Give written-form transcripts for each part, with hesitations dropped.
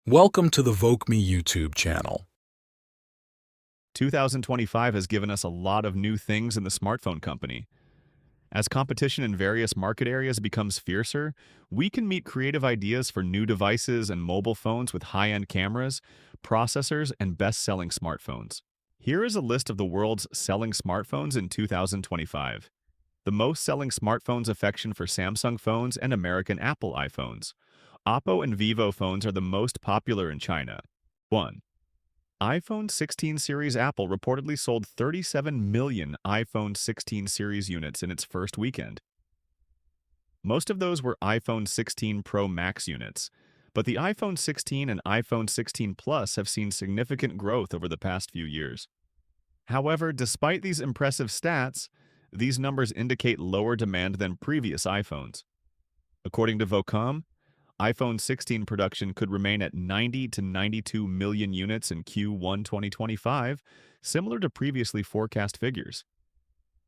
Welcome to the VokeMe YouTube channel. 2025 has given us a lot of new things in the smartphone company. As competition in various market areas becomes fiercer, we can meet creative ideas for new devices and mobile phones with high-end cameras, processors, and best-selling smartphones. Here is a list of the world's selling smartphones in 2025. The most selling smartphones affection for Samsung phones and American Apple iPhones. Oppo and Vivo phones are the most popular in China. 1. iPhone 16 series. Apple reportedly sold 37 million iPhone 16 series units in its first weekend. Most of those were iPhone 16 Pro Max units, but the iPhone 16 and iPhone 16 Plus have seen significant growth over the past few years. However, despite these impressive stats, these numbers indicate lower demand than previous iPhones. According to Vocom, iPhone 16 production could remain at 90 to 92 million units in Q1 2025, similar to previously forecast figures.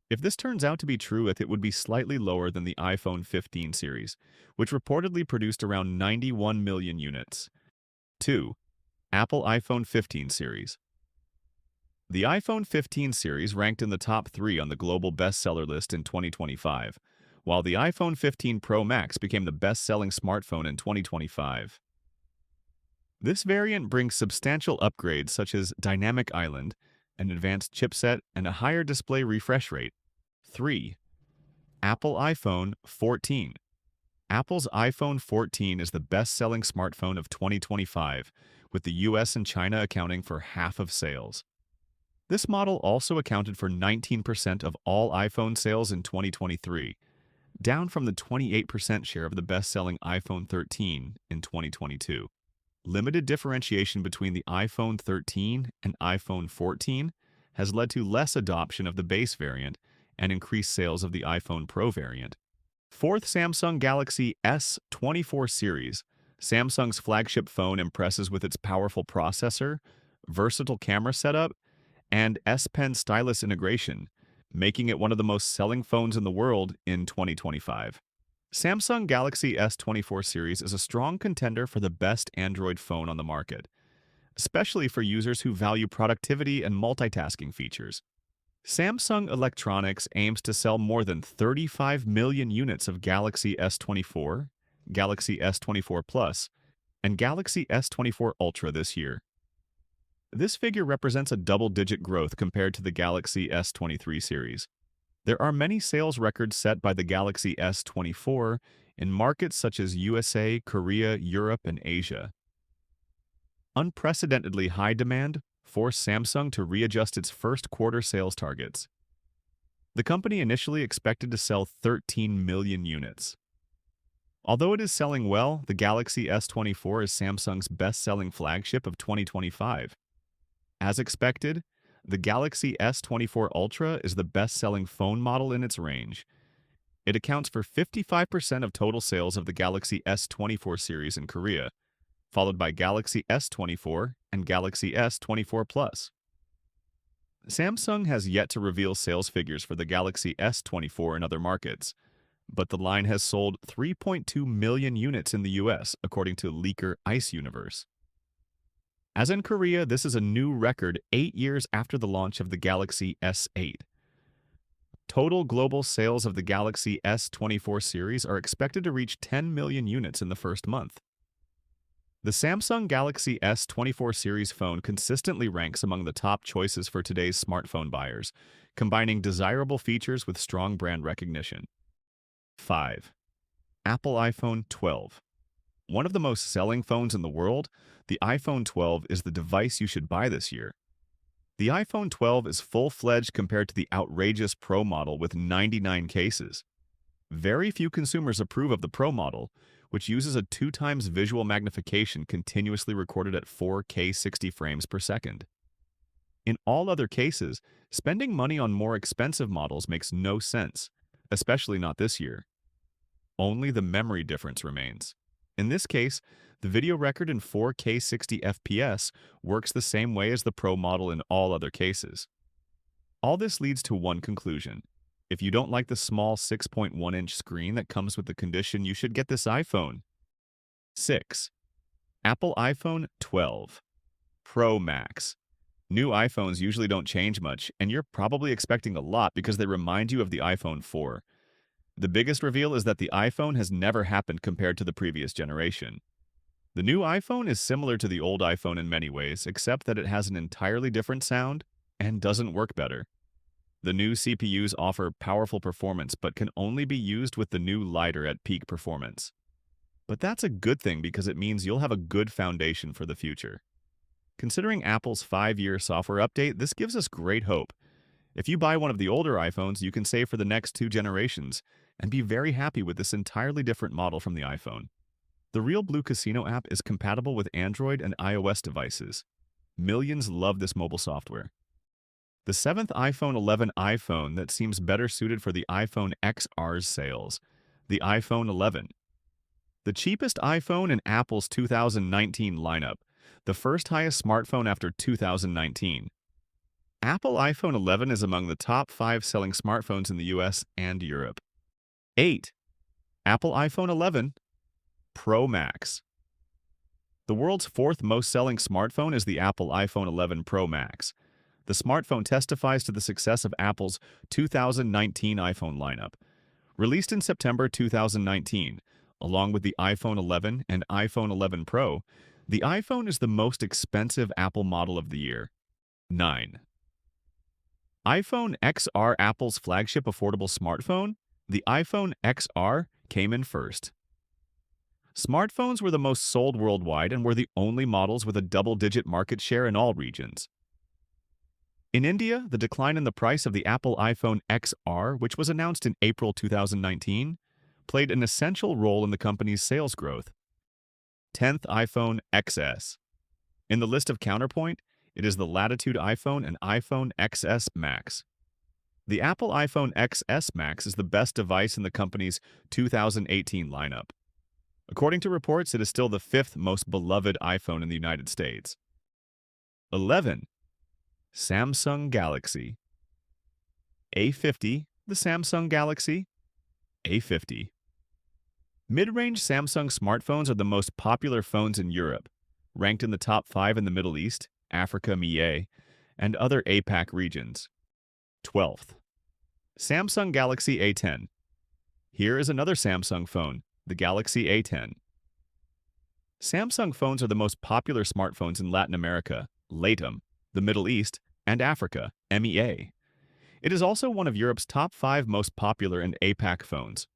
If this turns out to be true, it would be slightly lower than the iPhone 15 series, which reportedly produced around 91 million units. 2. Apple iPhone 15 series. The iPhone 15 series ranked in the top 3 on the global bestseller list in 2025, while the iPhone 15 Pro Max became the best-selling smartphone in 2025. This variant brings substantial upgrades such as Dynamic Island, an advanced chipset, and a higher display refresh rate. 3. Apple iPhone 14. Apple's iPhone 14 is the best-selling smartphone of 2025, with the US and China accounting for half of sales. This model also accounted for 19% of all iPhone sales in 2023, down from the 28% share of the best-selling iPhone 13 in 2022. Limited differentiation between the iPhone 13 and iPhone 14 has led to less adoption of the base variant and increased sales of the iPhone Pro variant. 4th, Samsung Galaxy S24 series. Samsung's flagship phone impresses with its powerful processor, versatile camera setup, and S Pen stylus integration, making it one of the most selling phones in the world in 2025. Samsung Galaxy S24 series is a strong contender for the best Android phone on the market, especially for users who value productivity and multitasking features. Samsung Electronics aims to sell more than 35 million units of Galaxy S24, Galaxy S24 Plus, and Galaxy S24 Ultra this year. This figure represents a double-digit growth compared to the Galaxy S23 series. There are many sales records set by the Galaxy S24 in markets such as USA, Korea, Europe, and Asia. Unprecedentedly high demand forced Samsung to readjust its first quarter sales targets. The company initially expected to sell 13 million units. Although it is selling well, the Galaxy S24 is Samsung's best-selling flagship of 2025. As expected, the Galaxy S24 Ultra is the best-selling phone model in its range. It accounts for 55% of total sales of the Galaxy S24 series in Korea, followed by Galaxy S24 and Galaxy S24 Plus. Samsung has yet to reveal sales figures for the Galaxy S24 in other markets, but the line has sold 3.2 million units in the US, according to leaker Ice Universe. As in Korea, this is a new record 8 years after the launch of the Galaxy S8. Total global sales of the Galaxy S24 series are expected to reach 10 million units in the first month. The Samsung Galaxy S24 series phone consistently ranks among the top choices for today's smartphone buyers, combining desirable features with strong brand recognition. 5. Apple iPhone 12. One of the most selling phones in the world, the iPhone 12 is the device you should buy this year. The iPhone 12 is full-fledged compared to the outrageous Pro model with 99 cases. Very few consumers approve of the Pro model, which uses a 2x visual magnification continuously recorded at 4K 60 frames per second. In all other cases, spending money on more expensive models makes no sense, especially not this year. Only the memory difference remains. In this case, the video record in 4K 60 FPS works the same way as the Pro model in all other cases. All this leads to one conclusion. If you don't like the small 6.1-inch screen that comes with the condition, you should get this iPhone. 6. Apple iPhone 12 Pro Max. New iPhones usually don't change much, and you're probably expecting a lot because they remind you of the iPhone 4. The biggest reveal is that the iPhone has never happened compared to the previous generation. The new iPhone is similar to the old iPhone in many ways, except that it has an entirely different sound and doesn't work better. The new CPUs offer powerful performance but can only be used with the new lighter at peak performance. But that's a good thing because it means you'll have a good foundation for the future. Considering Apple's 5-year software update, this gives us great hope. If you buy one of the older iPhones, you can save for the next 2 generations and be very happy with this entirely different model from the iPhone. The Real Blue Casino app is compatible with Android and iOS devices. Millions love this mobile software. The 7th iPhone 11 iPhone that seems better suited for the iPhone XR's sales. The iPhone 11. The cheapest iPhone in Apple's 2019 lineup. The first highest smartphone after 2019. Apple iPhone 11 is among the top 5 selling smartphones in the US and Europe. 8. Apple iPhone 11 Pro Max. The world's 4th most selling smartphone is the Apple iPhone 11 Pro Max. The smartphone testifies to the success of Apple's 2019 iPhone lineup. Released in September 2019, along with the iPhone 11 and iPhone 11 Pro, the iPhone is the most expensive Apple model of the year. 9. iPhone XR, Apple's flagship affordable smartphone. The iPhone XR came in first. Smartphones were the most sold worldwide and were the only models with a double-digit market share in all regions. In India, the decline in the price of the Apple iPhone XR, which was announced in April 2019, played an essential role in the company's sales growth. 10th iPhone XS. In the list of Counterpoint, it is the Latitude iPhone and iPhone XS Max. The Apple iPhone XS Max is the best device in the company's 2018 lineup. According to reports, it is still the 5th most beloved iPhone in the United States. 11. Samsung Galaxy A50, the Samsung Galaxy A50. Mid-range Samsung smartphones are the most popular phones in Europe, ranked in the top 5 in the Middle East, Africa, MEA, and other APAC regions. 12th. Samsung Galaxy A10. Here is another Samsung phone, the Galaxy A10. Samsung phones are the most popular smartphones in Latin America, LATAM, the Middle East, and Africa, MEA. It is also one of Europe's top 5 most popular and APAC phones.